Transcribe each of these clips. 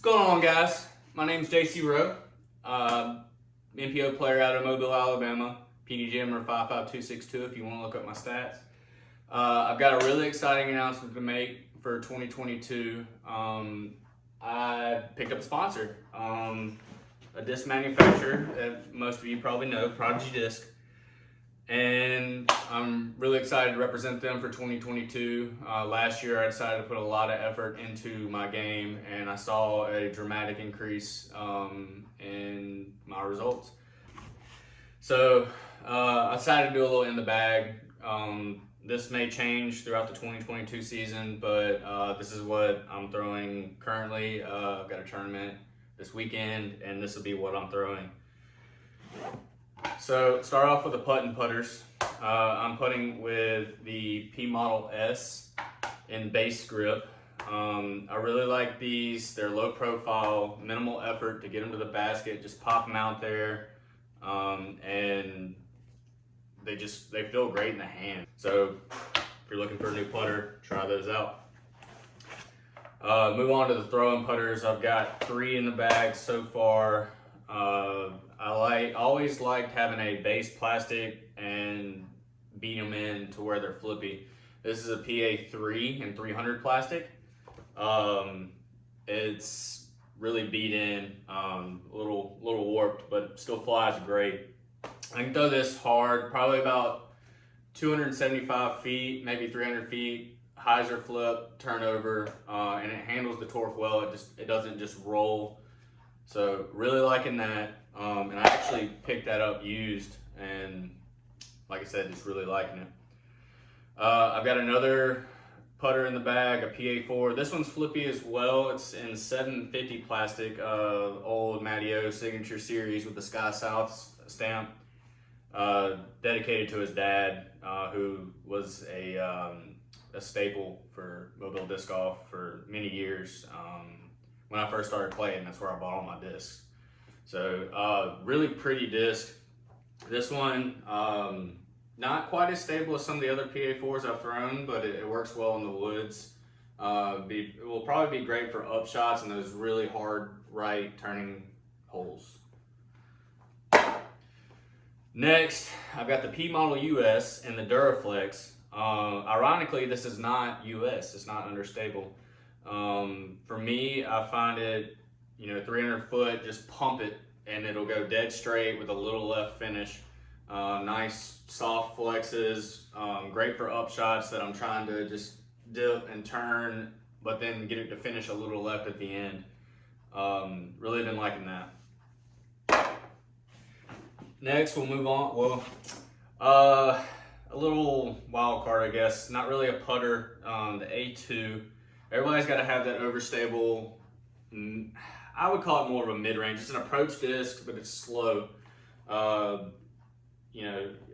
What's going on, guys? My name is JC Rohe, MPO player out of Mobile, Alabama. PD Jammer 55262 if you want to look up my stats. I've got a really exciting announcement to make for 2022. I picked up a sponsor, a disc manufacturer that most of you probably know, Prodigy Disc. And I'm really excited to represent them for 2022. Last year I decided to put a lot of effort into my game, and I saw a dramatic increase in my results. So I decided to do a little in the bag. This may change throughout the 2022 season, but this is what I'm throwing currently. I've got a tournament this weekend, and this will be what I'm throwing. So start off with the putt and putters. I'm putting with the P Model S in base grip. I really like these. They're low profile, minimal effort to get them to the basket. Just pop them out there, and they feel great in the hand. So if you're looking for a new putter, try those out. Move on to the throwing putters. I've got 3 in the bag so far. I always liked having a base plastic and beat them in to where they're flippy. This is a PA3 and 300 plastic. It's really beat in, a little warped, but still flies great. I can throw this hard, probably about 275 feet, maybe 300 feet, hyzer flip, turnover, and it handles the torque well. It doesn't just roll. So really liking that, and I actually picked that up used, and like I said, just really liking it. I've got another putter in the bag, a PA4. This one's flippy as well. It's in 750 plastic, old Matty O signature series with the Sky South stamp, dedicated to his dad, who was a staple for mobile disc golf for many years. When I first started playing, that's where I bought all my discs. So really pretty disc. This one, not quite as stable as some of the other PA4s I've thrown, but it works well in the woods. It will probably be great for up shots and those really hard right turning holes. Next, I've got the P Model US and the Duraflex. Ironically, this is not US, it's not understable. For me, I find it, 300 foot, just pump it and it'll go dead straight with a little left finish. Nice soft flexes, great for up shots that I'm trying to just dip and turn, but then get it to finish a little left at the end. Really been liking that. Next, we'll move on. A little wild card, I guess. Not really a putter, the A2. Everybody's got to have that overstable, I would call it more of a mid-range. It's an approach disc, but it's slow. I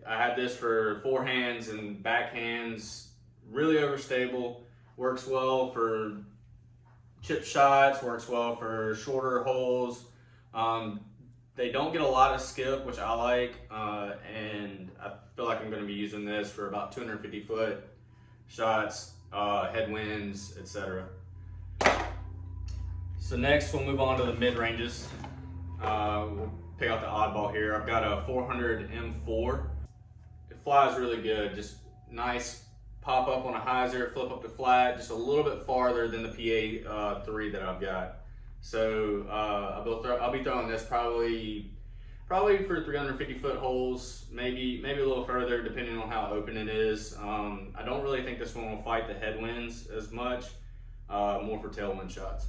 had this for forehands and backhands, really overstable. Works well for chip shots, works well for shorter holes. They don't get a lot of skip, which I like, and I feel like I'm going to be using this for about 250 foot shots, headwinds, etc. So next we'll move on to the mid-ranges. We'll pick out the oddball here. I've got a 400 M4. It flies really good, just nice pop up on a hyzer, flip up to flat, just a little bit farther than the PA3 that I've got. So I'll be throwing this probably for 350 foot holes, maybe a little further depending on how open it is. I don't really think this one will fight the headwinds as much, more for tailwind shots.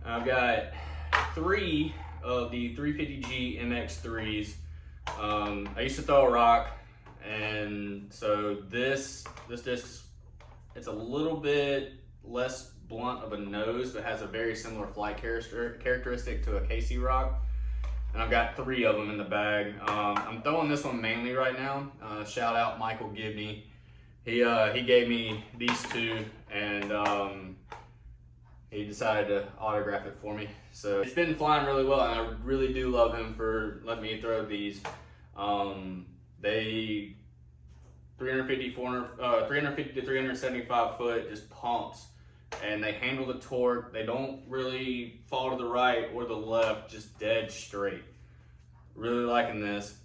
I've got 3 of the 350G MX3s. I used to throw a rock, and so this disc, it's a little bit less blunt of a nose, but has a very similar flight characteristic to a KC rock. And I've got 3 of them in the bag. I'm throwing this one mainly right now. Shout out Michael Gibney. He gave me these 2, and he decided to autograph it for me. So it's been flying really well, and I really do love him for letting me throw these. They 350 to 375 foot just pumps. and they handle the torque. They don't really fall to the right or the left, just dead straight. Really liking this.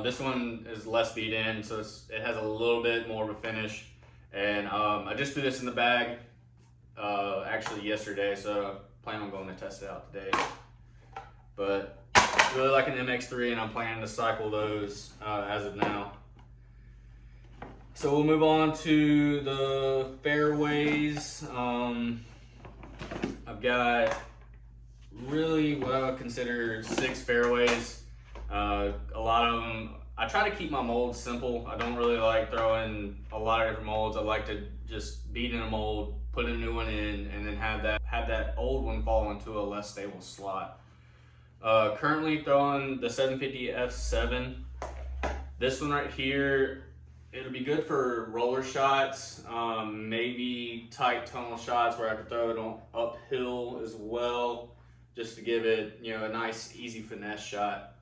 This one is less beat in, so it has a little bit more of a finish. And I just threw this in the bag actually yesterday, so I plan on going to test it out today. But really like an MX3, and I'm planning to cycle those as of now. So we'll move on to the fairways. I've got really what I would consider 6 fairways. A lot of them, I try to keep my molds simple. I don't really like throwing a lot of different molds. I like to just beat in a mold, put a new one in, and then have that old one fall into a less stable slot. Currently throwing the 750 F7. This one right here, it'll be good for roller shots, maybe tight tunnel shots where I could throw it on uphill as well, just to give it, a nice easy finesse shot.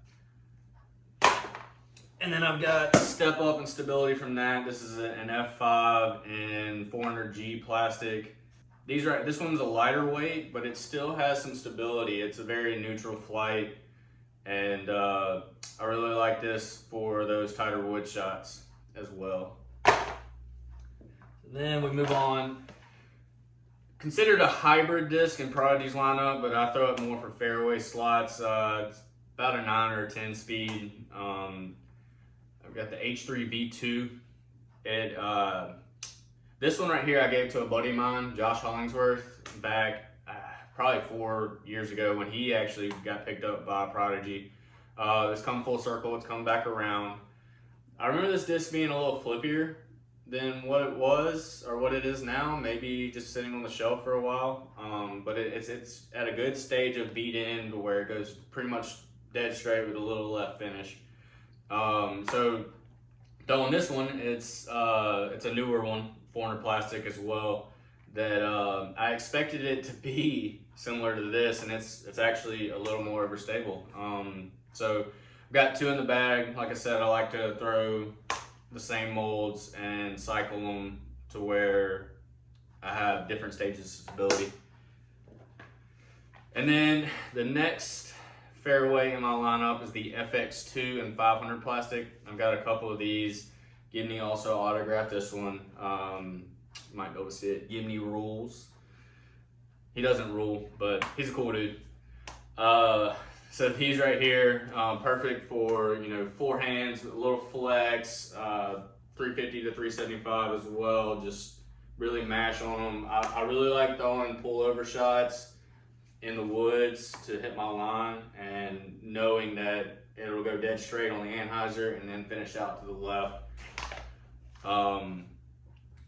And then I've got step up and stability from that. This is an F5 and 400G plastic. This one's a lighter weight, but it still has some stability. It's a very neutral flight, and I really like this for those tighter wood shots as well. Then we move on. Considered a hybrid disc in Prodigy's lineup, but I throw it more for fairway slots. It's about a 9 or a 10 speed. I've got the H3 V2. This one right here I gave to a buddy of mine, Josh Hollingsworth, back probably 4 years ago when he actually got picked up by Prodigy. It's come full circle. It's come back around. I remember this disc being a little flippier than what it was or what it is now. Maybe just sitting on the shelf for a while. But it's at a good stage of beat in to where it goes pretty much dead straight with a little left finish. So though on this one, it's a newer one, 400 plastic as well, that I expected it to be similar to this, and it's actually a little more overstable. So I've got 2 in the bag. Like I said, I like to throw the same molds and cycle them to where I have different stages of stability. And then the next fairway in my lineup is the FX2 and 500 plastic. I've got a couple of these. Gibney also autographed this one. You might be able to see it. Gibney rules. He doesn't rule, but he's a cool dude. So these right here, perfect for 4 hands, a little flex, 350 to 375 as well. Just really mash on them. I really like throwing pullover shots in the woods to hit my line, and knowing that it'll go dead straight on the anhyzer and then finish out to the left.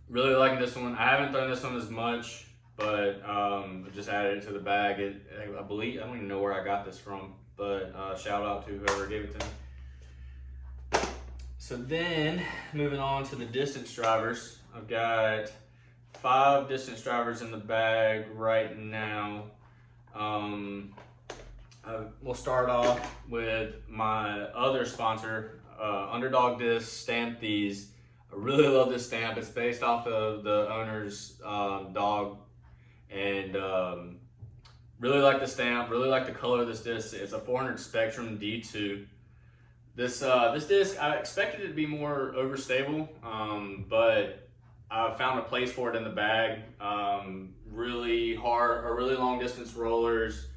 Really liking this one. I haven't thrown this one as much, but just added it to the bag. I believe, I don't even know where I got this from, but shout out to whoever gave it to me. So then, moving on to the distance drivers. I've got 5 distance drivers in the bag right now. We'll start off with my other sponsor, Underdog Disc. Stamped these. I really love this stamp. It's based off of the owner's dog, and really like the stamp. Really like the color of this disc. It's a 400 Spectrum D2. This disc, I expected it to be more overstable, but I found a place for it in the bag. Really hard or really long distance rollers,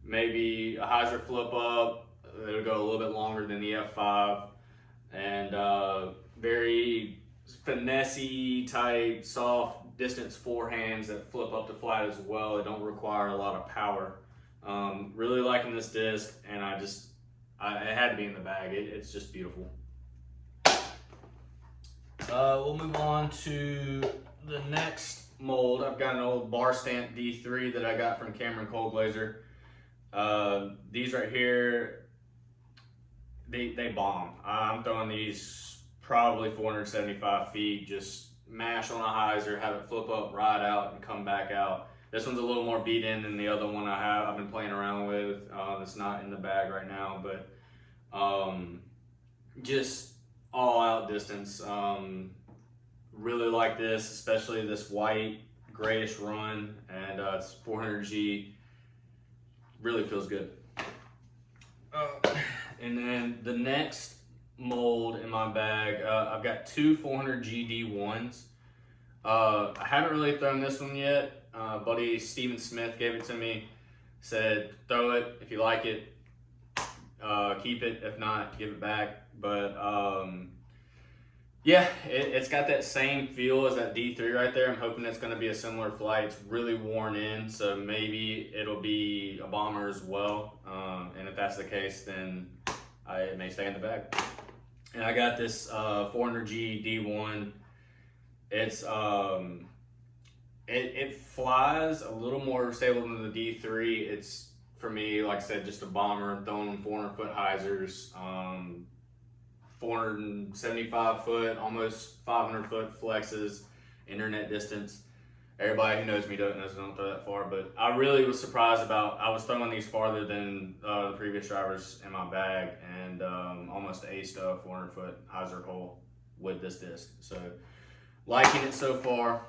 maybe a hyzer flip up. It'll go a little bit longer than the F5, and very finessey type soft distance forehands that flip up to flat as well. They don't require a lot of power. Really liking this disc, and it had to be in the bag. It's just beautiful. We'll move on to the next mold. I've got an old bar stamp D3 that I got from Cameron Coldglazer. These right here, they bomb. I'm throwing these probably 475 feet, just mash on a hyzer, have it flip up, ride out, and come back out. This one's a little more beat in than the other one I've been playing around with. It's not in the bag right now, but just all out distance. Really like this, especially this white grayish run, and it's 400G. Really feels good. And then the next mold in my bag, I've got two 400G D1s. I haven't really thrown this one yet. Buddy Steven Smith gave it to me. Said throw it if you like it, keep it. If not, give it back. But yeah, it's got that same feel as that D3 right there. I'm hoping it's going to be a similar flight. It's really worn in, so maybe it'll be a bomber as well. And if that's the case, then it may stay in the bag. And I got this 400G D1. It's it flies a little more stable than the D3. It's, for me, like I said, just a bomber. I'm throwing 400-foot hyzers, 475-foot, almost 500-foot flexes, internet distance. Everybody who knows me knows I don't throw that far, but I really was surprised about, I was throwing these farther than the previous drivers in my bag, and almost aced a 400-foot hyzer hole with this disc. So liking it so far.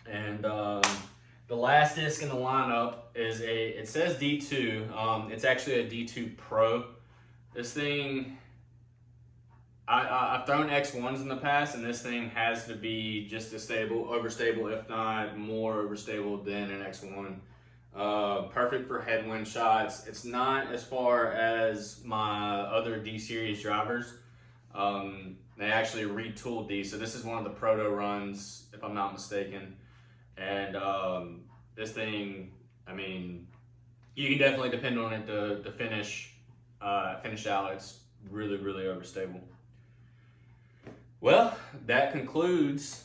And the last disc in the lineup is it says D2. It's actually a D2 Pro. This thing, I've thrown X1s in the past, and this thing has to be just as stable, overstable, if not more overstable than an X1. Perfect for headwind shots. It's not as far as my other D series drivers. They actually retooled these, so this is one of the proto runs, if I'm not mistaken. And this thing, I mean, you can definitely depend on it to finish out. It's really, really overstable. Well, that concludes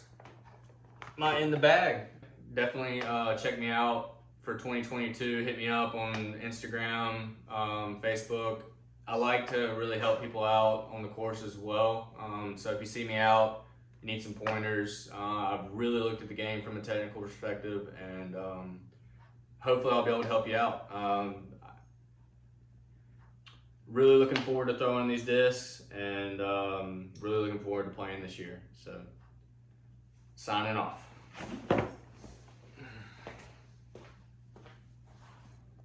my in the bag. Definitely check me out for 2022. Hit me up on Instagram, Facebook. I like to really help people out on the course as well. So if you see me out, you need some pointers. I've really looked at the game from a technical perspective, and hopefully I'll be able to help you out. Really looking forward to throwing these discs, and really looking forward to playing this year. So, signing off.